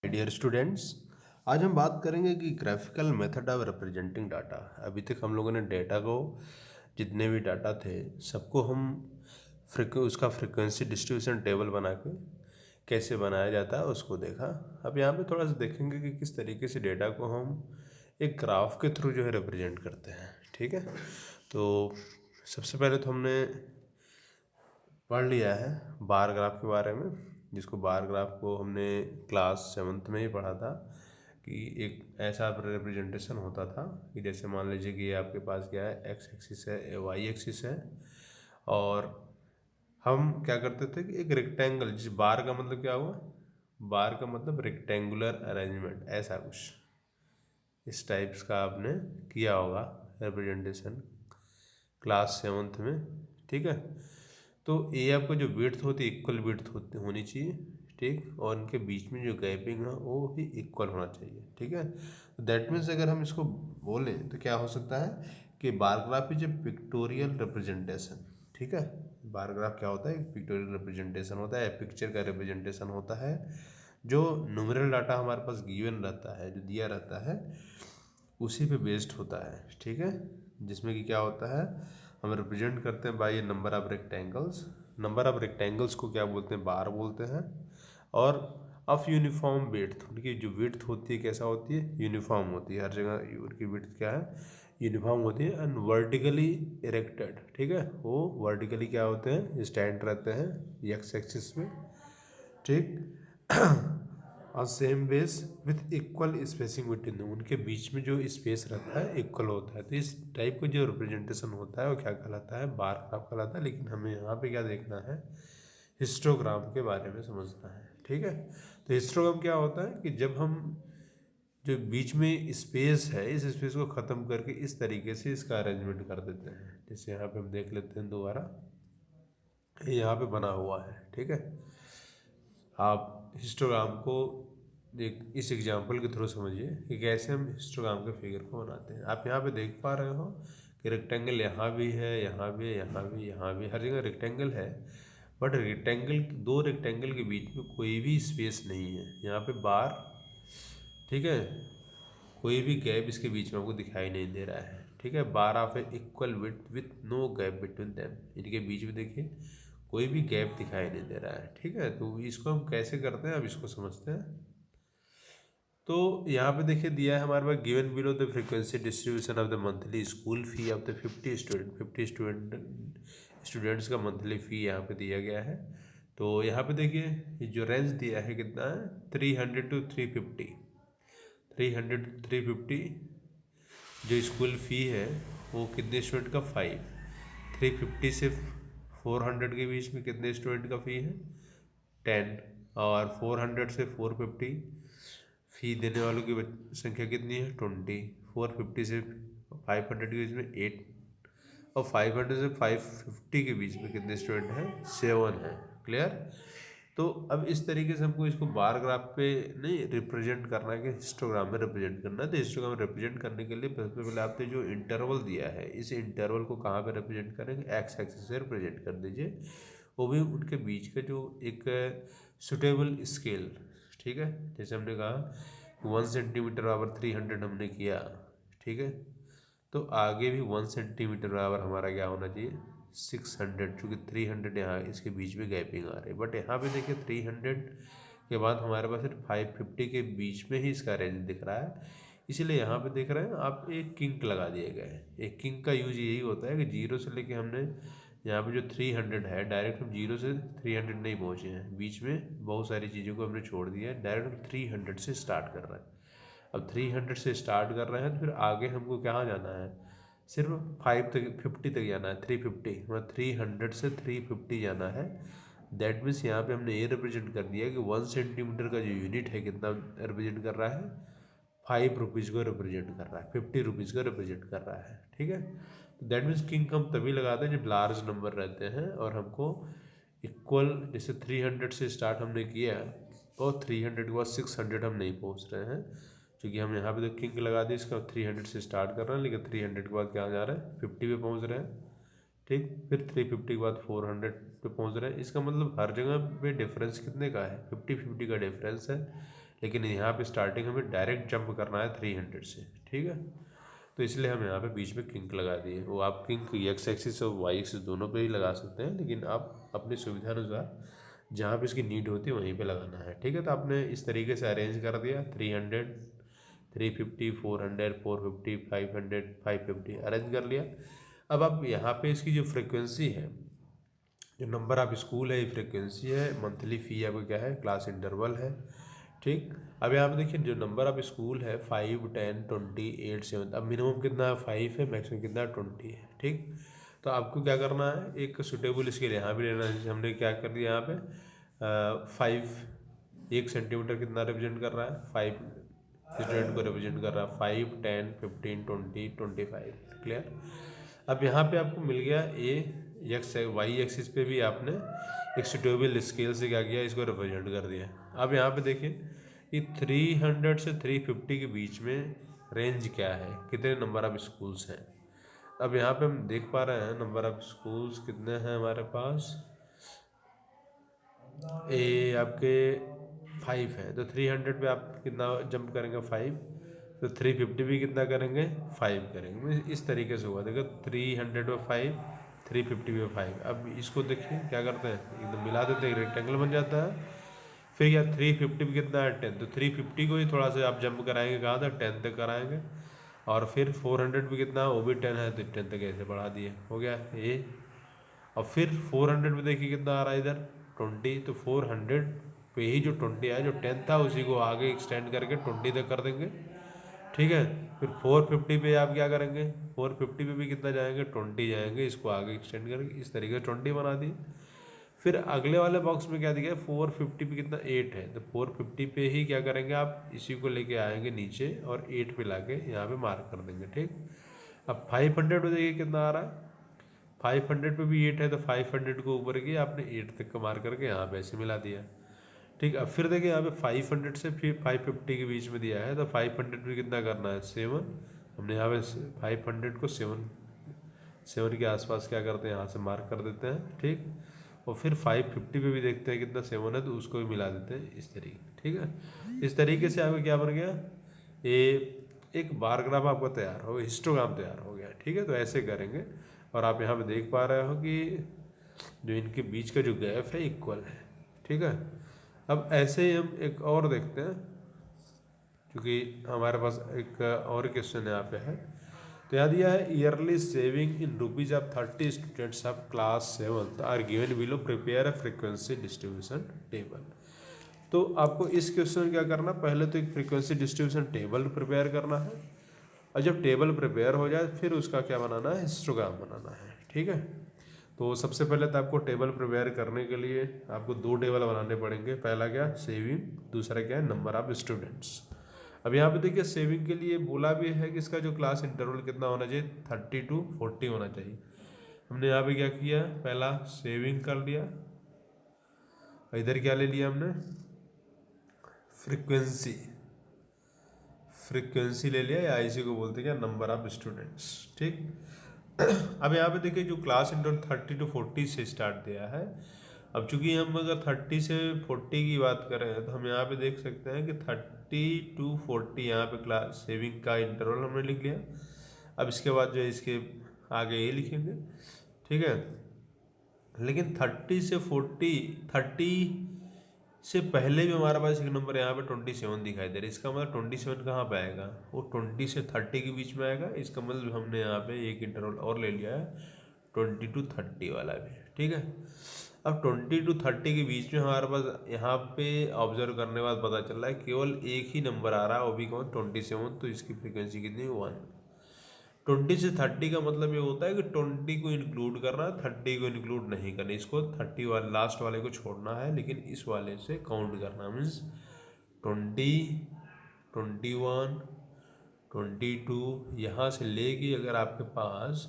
Dear students, आज हम बात करेंगे कि graphical method of representing data. अभी तक हम लोगों ने डेटा को, जितने भी डाटा थे सबको हम उसका फ्रीक्वेंसी डिस्ट्रीब्यूशन टेबल बना के कैसे बनाया जाता है उसको देखा। अब यहाँ पे थोड़ा सा देखेंगे कि किस तरीके से डेटा को हम एक ग्राफ के थ्रू जो है रिप्रेजेंट करते हैं। ठीक है, तो सबसे पहले तो हमने पढ़ लिया है बार ग्राफ के बारे में, जिसको बार ग्राफ को हमने क्लास 7th में ही पढ़ा था कि एक ऐसा रिप्रेजेंटेशन होता था कि जैसे मान लीजिए कि आपके पास क्या है, एक्स एक्सिस है, वाई एक्सिस है, और हम क्या करते थे कि एक रेक्टेंगल, जिस बार का मतलब क्या हुआ, बार का मतलब रेक्टेंगुलर अरेंजमेंट, ऐसा कुछ इस टाइप्स का आपने किया होगा रिप्रेजेंटेशन क्लास 7th में। ठीक है, तो ये आपको जो विड्थ होती है इक्वल विड्थ होनी चाहिए। ठीक, और इनके बीच में जो गैपिंग है वो भी इक्वल होना चाहिए। ठीक है, तो दैट मीन्स अगर हम इसको बोलें तो क्या हो सकता है कि bar graph is a pictorial representation. ठीक है, बार ग्राफ क्या होता है, पिक्टोरियल रिप्रेजेंटेशन होता है, पिक्चर का रिप्रेजेंटेशन होता है। जो न्यूमेरल डाटा हमारे पास गिवन रहता है, जो दिया रहता है, उसी पे बेस्ड होता है। ठीक है, जिसमें कि क्या होता है, हम रिप्रेजेंट करते हैं by number of rectangles. Number of rectangles को क्या बोलते हैं, बार बोलते हैं। और ऑफ यूनिफॉर्म विड्थ, उनकी जो विड्थ होती है कैसा होती है, यूनिफॉर्म होती है, हर जगह उनकी विड्थ क्या है, यूनिफॉर्म होती है। एंड वर्टिकली इरेक्टेड, ठीक है, वो वर्टिकली क्या होते हैं, स्टैंड रहते हैं एक्स एक्सिस में। ठीक और same base with equal spacing between them, उनके बीच में जो स्पेस रहता है इक्वल होता है। तो इस टाइप का जो रिप्रेजेंटेशन होता है वो क्या कहलाता है, बार ग्राफ कहलाता है। लेकिन हमें यहाँ पे क्या देखना है, हिस्टोग्राम के बारे में समझना है। ठीक है, तो हिस्टोग्राम क्या होता है कि जब हम जो बीच में स्पेस है, इस स्पेस को ख़त्म करके इस तरीके से इसका अरेंजमेंट कर देते हैं। जैसे यहाँ पे हम देख लेते हैं दोबारा, ये यहाँ पे बना हुआ है। ठीक है, आप हिस्टोग्राम को एक इस एग्जांपल के थ्रू समझिए कि कैसे हम हिस्टोग्राम के फिगर को बनाते हैं। आप यहाँ पे देख पा रहे हो कि रेक्टेंगल यहाँ भी है, यहाँ भी है, यहाँ भी, यहाँ भी, हर जगह रेक्टेंगल है। बट रेक्टेंगल, दो रेक्टेंगल के बीच में कोई भी स्पेस नहीं है। यहाँ पे बार, ठीक है, कोई भी गैप इसके बीच में आपको दिखाई नहीं दे रहा है। ठीक है, bar of a equal width with no gap between them, इनके बीच में देखिए कोई भी गैप दिखाई नहीं दे रहा है। ठीक है, तो इसको हम कैसे करते हैं, अब इसको समझते हैं। तो यहाँ पे देखिए दिया है हमारे पास, given below the frequency distribution of the monthly school fee of the 50 students का मंथली फ़ी यहाँ पे दिया गया है। तो यहाँ पे देखिए ये जो रेंज दिया है कितना है, 300 to 350, 300 to 350 जो स्कूल फ़ी है वो कितने स्टूडेंट का, 5। 350 से 400 के बीच में कितने स्टूडेंट का फ़ी है, 10। और 400 से 450 फ़ी देने वालों की संख्या कितनी है, 20। 450 से 500 के बीच में 8, और 500 से 550 के बीच में कितने स्टूडेंट हैं, 7 हैं। क्लियर। तो अब इस तरीके से हमको इसको बार ग्राफ पे नहीं रिप्रेजेंट करना है कि हिस्टोग्राम में रिप्रेजेंट करना है। तो हिस्टोग्राम में रिप्रेजेंट करने के लिए सबसे पहले आपने जो इंटरवल दिया है, इस इंटरवल को कहाँ पे रिप्रेजेंट करेंगे, एक्स एक्सिस से रिप्रेजेंट कर दीजिए, वो भी उनके बीच का जो एक सुटेबल स्केल। ठीक है, जैसे हमने कहा 1 सेंटीमीटर बराबर 300 हमने किया। ठीक है, तो आगे भी 1 सेंटीमीटर बराबर हमारा क्या होना चाहिए, 600, चूँकि 300 यहाँ इसके बीच में गैपिंग आ रही है। बट यहाँ पे देखिए 300 के बाद हमारे पास सिर्फ 550 के बीच में ही इसका रेंज दिख रहा है। इसीलिए यहाँ पे देख रहे हैं आप, एक किंक लगा दिए गए। एक किंक का यूज यही होता है कि जीरो से लेके हमने यहाँ पे जो 300 है, डायरेक्ट हम जीरो से 300 नहीं पहुँचे हैं, बीच में बहुत सारी चीज़ों को हमने छोड़ दिया है, डायरेक्ट हम 300 से स्टार्ट कर रहे हैं। अब 300 से स्टार्ट कर रहे हैं तो फिर आगे हमको कहाँ जाना है, सिर्फ 5 तक 50 तक जाना है, 350, मतलब 300 से 350 जाना है। दैट मीन्स यहाँ पे हमने ये रिप्रेजेंट कर दिया कि 1 सेंटीमीटर का जो यूनिट है कितना रिप्रेजेंट कर रहा है, 5 रुपीज़ को रिप्रेजेंट कर रहा है, 50 रुपीज़ को रिप्रेजेंट कर रहा है। ठीक है, तो दैट मीन्स किंग हम तभी लगाते हैं जब लार्ज नंबर रहते हैं और हमको इक्वल, जैसे 300 से स्टार्ट हमने किया और 300 के बाद 600 हम नहीं पहुंच रहे हैं, क्योंकि हम यहाँ पे तो किंग लगा दी, इसका 300 से स्टार्ट कर रहे हैं, लेकिन 300 के बाद क्या जा रहा है, 50 पे पहुँच रहे हैं। ठीक, फिर 350 के बाद 400 पे पहुँच रहे हैं। इसका मतलब हर जगह पे डिफरेंस कितने का है, 50-50 का डिफरेंस है। लेकिन यहाँ पे स्टार्टिंग हमें डायरेक्ट जंप करना है 300 से, ठीक है। तो इसलिए हम यहाँ पे बीच में किंक लगा दिए। वो आप किंक एक्स एक्सिस और वाई एक्सिस दोनों पे ही लगा सकते हैं, लेकिन आप अपनी सुविधा अनुसार जहाँ पे इसकी नीड होती है वहीं पे लगाना है, ठीक है। तो आपने इस तरीके से अरेंज कर दिया 300, 350, 400, 450, 500, 550 अरेंज कर लिया। अब आप यहाँ पे इसकी जो फ्रिक्वेंसी है, जो नंबर ऑफ स्कूल है, ये फ्रिक्वेंसी है, मंथली फ़ी आपका क्या है, क्लास इंटरवल है, ठीक। अब यहाँ पे देखिए जो नंबर ऑफ स्कूल है 5, 10, 20, 8, 7, अब मिनिमम कितना है 5 है, मैक्सिमम कितना है 20 है, ठीक। तो आपको क्या करना है, एक सुटेबल स्केल यहाँ भी लेना है। जैसे हमने क्या कर दिया यहाँ पे 5, 1 सेंटीमीटर कितना रिप्रेजेंट कर रहा है, 5 स्टूडेंट को रिप्रेजेंट कर रहा है, 5, 10, 15, 20, 25, क्लियर। अब यहाँ पे आपको मिल गया ए एक्स वाई एक्सिस पे भी आपने एक सुटेबल स्केल से क्या किया, इसको रिप्रेजेंट कर दिया। अब यहाँ पे देखिए कि 300 से 350 के बीच में रेंज क्या है, कितने नंबर ऑफ स्कूल्स हैं। अब यहाँ पे हम देख पा रहे हैं नंबर ऑफ स्कूल्स कितने हैं हमारे पास, ए आपके 5 है, तो 300 पे आप कितना जंप करेंगे 5, तो 350 भी कितना करेंगे 5 करेंगे। इस तरीके से हुआ, देखो 300 पे 5, 350 पे 5। अब इसको देखिए क्या करते हैं, एकदम मिला देते हैं, रेक्टेंगल बन जाता है। फिर या 350 पे कितना है 10, तो 350 को ही थोड़ा सा आप जंप कराएंगे, कहाँ तक 10 तक कराएंगे। और फिर 400 पे कितना, वो भी 10 है, तो 10 तक ऐसे बढ़ा दिए, हो गया ये। और फिर 400 पे देखिए कितना आ रहा है इधर 20, तो 400 पे ही जो 20 आया, जो 10 था उसी को आगे एक्सटेंड करके 20 तक कर देंगे, ठीक है। फिर 450 पे आप क्या करेंगे, 450 पे भी कितना जाएंगे 20 जाएंगे, इसको आगे एक्सटेंड करके इस तरीके से 20 बना दिए। फिर अगले वाले बॉक्स में क्या दिया है, 450 पे कितना 8 है, तो 450 पे ही क्या करेंगे आप, इसी को लेके आएंगे नीचे और 8 पे लाके यहाँ पे मार्क कर देंगे, ठीक। अब 500 पे देखिए कितना आ रहा है, 500 पे भी 8 है, तो 500 को ऊपर किया आपने, 8 तक का मार्क करके यहाँ पे ऐसे मिला दिया, ठीक। अब फिर देखिए यहाँ पे 500 से फिर 550 के बीच में दिया है, तो 500 पे कितना करना है 7, हमने यहाँ पे 500 को 7 के आसपास क्या करते हैं, यहाँ से मार्क कर देते हैं, ठीक। और फिर 550 पे भी देखते हैं कितना 7 है, तो उसको भी मिला देते हैं इस तरीके, ठीक है। इस तरीके से आपका क्या बन गया, ये एक बार ग्राफ आपका तैयार हो, हिस्टोग्राम तैयार हो गया, ठीक है। तो ऐसे करेंगे, और आप यहाँ पे देख पा रहे हो कि जो इनके बीच का जो गैप है इक्वल है, ठीक है। अब ऐसे ही हम एक और देखते हैं, क्योंकि हमारे पास एक और क्वेश्चन यहाँ पे है। तो यहाँ दिया है yearly saving in rupees of 30 students of class 7 are given below, prepare a frequency distribution table. तो आपको इस क्वेश्चन में क्या करना, पहले तो एक फ्रीक्वेंसी डिस्ट्रीब्यूशन टेबल प्रिपेयर करना है, और जब टेबल प्रिपेयर हो जाए फिर उसका क्या बनाना है, हिस्टोग्राम बनाना है, ठीक है। तो सबसे पहले तो आपको टेबल प्रिपेयर करने के लिए आपको 2 टेबल बनाने पड़ेंगे। पहला क्या, सेविंग, दूसरा क्या है, नंबर ऑफ स्टूडेंट्स। अब यहाँ पे देखिए सेविंग के लिए बोला भी है कि इसका जो क्लास इंटरवल कितना होना चाहिए, 30 to 40 होना चाहिए। हमने यहाँ पे क्या किया, पहला सेविंग कर लिया, इधर क्या ले लिया हमने, फ्रीक्वेंसी, फ्रीक्वेंसी ले लिया, या इसी को बोलते हैं क्या, नंबर ऑफ स्टूडेंट्स, ठीक। अब यहाँ पे देखिए जो क्लास इंटरवल 30 to 40 से स्टार्ट दिया है। अब चूंकि हम अगर 30 से 40 की बात करें, तो हम यहाँ पे देख सकते हैं कि 30 to 40 यहाँ पे क्लास सेविंग का इंटरवल हमने लिख लिया। अब इसके बाद जो है इसके आगे ये लिखेंगे, ठीक है। लेकिन 30 से 30 से पहले भी हमारे पास एक नंबर यहाँ पे 27 दिखाई दे रहा है। इसका मतलब 27 कहाँ पे आएगा, वो 20 से 30 के बीच में आएगा। इसका मतलब हमने यहाँ पे एक इंटरवल और ले लिया है 20 to 30 वाला भी, ठीक है। अब 20 to 30 के बीच में हमारे पास यहाँ पे ऑब्जर्व करने के बाद पता चल रहा है केवल एक ही नंबर आ रहा है, वो भी कौन, 27। तो इसकी फ्रिक्वेंसी कितनी है, 1। 20 से 30 का मतलब ये होता है कि 20 को इंक्लूड करना, 30 को इंक्लूड नहीं करना, इसको 30 वाले लास्ट वाले को छोड़ना है, लेकिन इस वाले से काउंट करना। मीन्स 20, 21, 22, यहाँ से लेके अगर आपके पास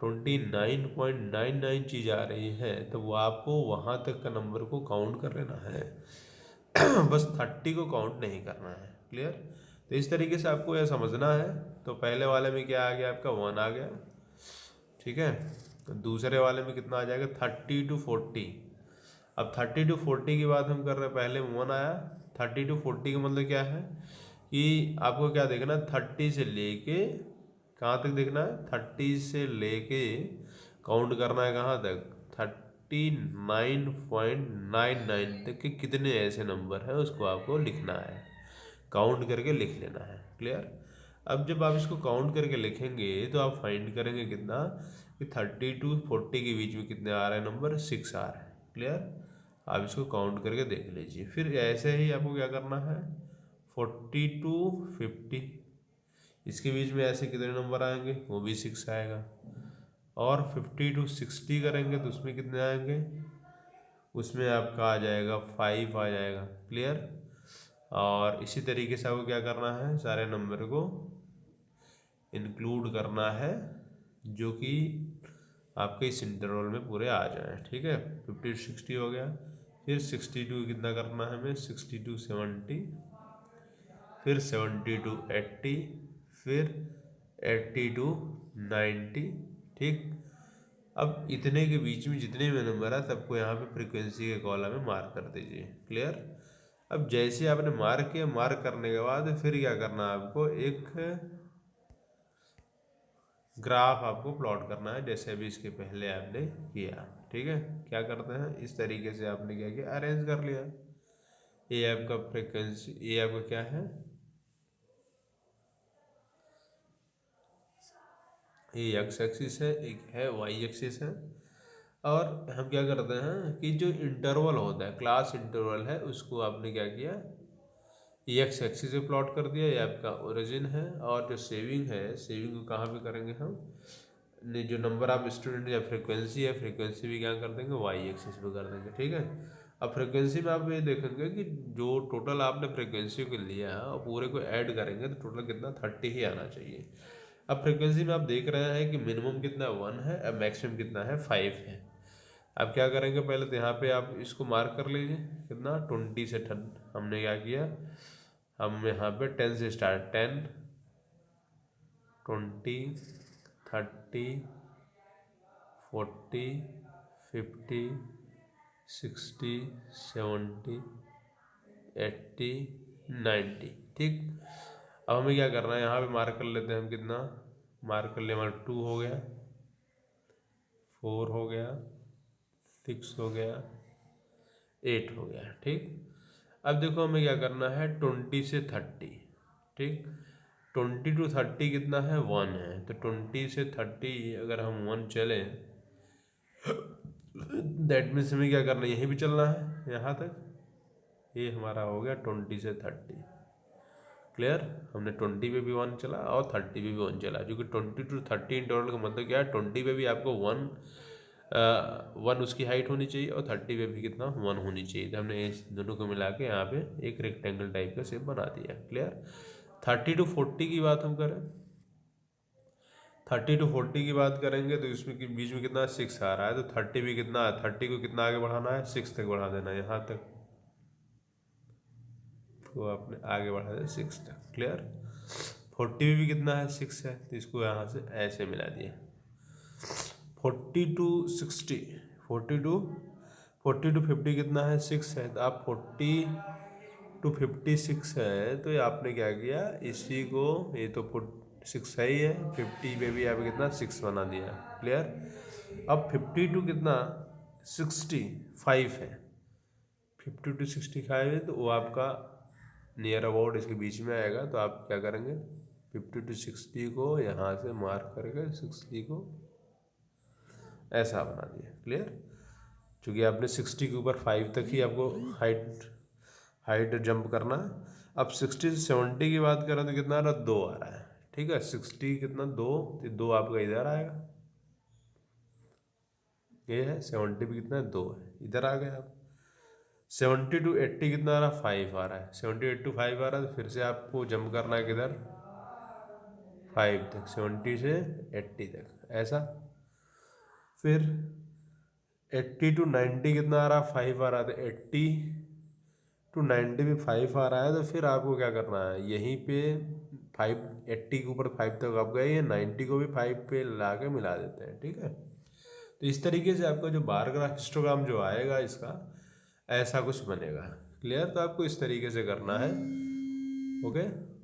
29.99 चीज़ आ रही है, तो वो आपको वहाँ तक का नंबर को काउंट कर लेना है। बस 30 को काउंट नहीं करना है, क्लियर। तो इस तरीके से आपको यह समझना है। तो पहले वाले में क्या आ गया, आपका 1 आ गया, ठीक है। तो दूसरे वाले में कितना आ जाएगा, 30 to 40। अब 30 to 40 की बात हम कर रहे हैं, पहले में 1 आया, 30 to 40 का मतलब क्या है कि आपको क्या देखना, 30 से लेके कहाँ तक देखना है, 30 से लेके काउंट करना है कहाँ तक, 39.99 तक के कितने ऐसे नंबर हैं उसको आपको लिखना है, काउंट करके लिख लेना है। क्लियर। अब जब आप इसको काउंट करके लिखेंगे तो आप फाइंड करेंगे कितना, कि 30 to 40 के बीच में कितने आ रहे हैं नंबर, 6 आ रहे हैं। क्लियर। आप इसको काउंट करके देख लीजिए। फिर ऐसे ही आपको क्या करना है, 40 to 50 इसके बीच में ऐसे कितने नंबर आएंगे, वो भी 6 आएगा। और 50 to 60 करेंगे तो उसमें कितने आएंगे, उसमें आपका आ जाएगा 5 आ जाएगा। क्लियर। और इसी तरीके से आपको क्या करना है, सारे नंबर को इंक्लूड करना है जो कि आपके इस इंटरवल में पूरे आ जाएं। ठीक है, 50 to 60 हो गया। फिर 62 कितना करना है हमें, 60 to 70, फिर 70 to 80, फिर 80 to 90। ठीक। अब इतने के बीच में जितने भी नंबर है सबको यहाँ पे फ्रीक्वेंसी के कॉलम में मार्क कर दीजिए। क्लियर। अब जैसे आपने मार्क किया, मार्क करने के बाद फिर क्या करना है, आपको एक ग्राफ आपको प्लॉट करना है, जैसे अभी इसके पहले आपने किया। ठीक है, क्या करते हैं, इस तरीके से आपने क्या किया, अरेंज कर लिया। ये आपका फ्रीक्वेंसी, ये आपका क्या है, ये एक्स एक्सिस है, एक है वाई एक्सिस है। और हम क्या करते हैं कि जो इंटरवल होता है, क्लास इंटरवल है, उसको आपने क्या किया, एक्स एक्सिस पे प्लॉट कर दिया। ये आपका ओरिजिन है। और जो सेविंग है, सेविंग को कहाँ पे करेंगे हम, जो नंबर ऑफ स्टूडेंट या फ्रीक्वेंसी है, फ्रीक्वेंसी भी क्या कर देंगे, वाई एक्सिस पे कर देंगे। ठीक है। अब फ्रीक्वेंसी में आप ये देखेंगे कि जो टोटल आपने फ्रीक्वेंसी को लिया है और पूरे को ऐड करेंगे तो टोटल कितना, 30 ही आना चाहिए। अब फ्रीक्वेंसी में आप देख रहे हैं कि मिनिमम कितना 1 है, अब मैक्सिमम कितना है, 5 है। अब क्या करेंगे, पहले तो यहाँ पे आप इसको मार्क कर लीजिए, कितना, 20 से 10। हमने क्या किया, हम यहाँ पे 10 से स्टार्ट, 10, 20, 30, 40, 50, 60, 70, 80, 90। ठीक। अब हमें क्या करना है, यहाँ पे मार्क कर लेते हैं हम, कितना मार्क कर लिया, हमारा 2 हो गया, 4 हो गया, 6 हो गया, 8 हो गया। ठीक। अब देखो हमें क्या करना है, 20 से 30। ठीक। 20 to 30 कितना है, 1 है। तो 20 से 30 अगर हम 1 चलें, दैट मीन्स हमें क्या करना है, यहीं भी चलना है यहाँ तक। ये हमारा हो गया 20 से 30। क्लियर। हमने 20 पे भी 1 चला और 30 पे भी 1 चला, क्योंकि 20 to 30 इंटरवल का मतलब क्या है, 20 पे भी आपको 1 उसकी हाइट होनी चाहिए और 30 पे भी कितना, 1 होनी चाहिए। तो हमने इस दोनों को मिला के यहाँ पे एक रेक्टेंगल टाइप का शेप बना दिया। क्लियर। 30 to 40 की बात हम करें, 30 to 40 की बात करेंगे तो इसमें बीच में कितना, 6 आ रहा है। तो 30 भी कितना है, 30 को कितना आगे बढ़ाना है, 6 तक बढ़ा देना है यहाँ तक, तो आपने आगे बढ़ा दिया 6 तक। क्लियर। 40 भी कितना है, 6 है, तो इसको यहाँ से ऐसे मिला दिए। 40 to 60, 40 to 50 कितना है, 6 है। तो आप 40 to 56 है, तो ये आपने क्या किया, इसी को, ये तो 6 है ही है, 50 पे भी आप कितना, 6 बना दिया। क्लियर। अब 50 to कितना, 65 है, 50 to 65 है, तो वो आपका नियर अबाउट इसके बीच में आएगा। तो आप क्या करेंगे, 50 to 60 को यहाँ से मार्क करके 60 को ऐसा बना दिया। क्लियर। क्योंकि आपने 60 के ऊपर 5 तक ही आपको हाइट जंप करना है। अब 60 से 70 की बात करें तो कितना आ रहा है, 2 आ रहा है। ठीक है, 60 कितना, 2, तो 2 आपका इधर आएगा, ये है। 70 भी कितना है, 2 है, इधर आ गए आप। 70 to 80 कितना आ रहा है, 5 आ रहा है। 78 to 5 आ रहा है, तो फिर से आपको जंप करना है किधर, 5 तक, 70 से 80 तक ऐसा। फिर 80 to 90 कितना आ रहा है, 5 आ रहा है। तो 80 to 90 में 5 आ रहा है, तो फिर आपको क्या करना है, यहीं पे 5, 80 के ऊपर 5 तक आप गए, 90 को भी 5 पे ला के मिला देते हैं। ठीक है। तो इस तरीके से आपका जो बार ग्राफ हिस्टोग्राम जो आएगा इसका, ऐसा कुछ बनेगा। क्लियर? तो आपको इस तरीके से करना है। ओके।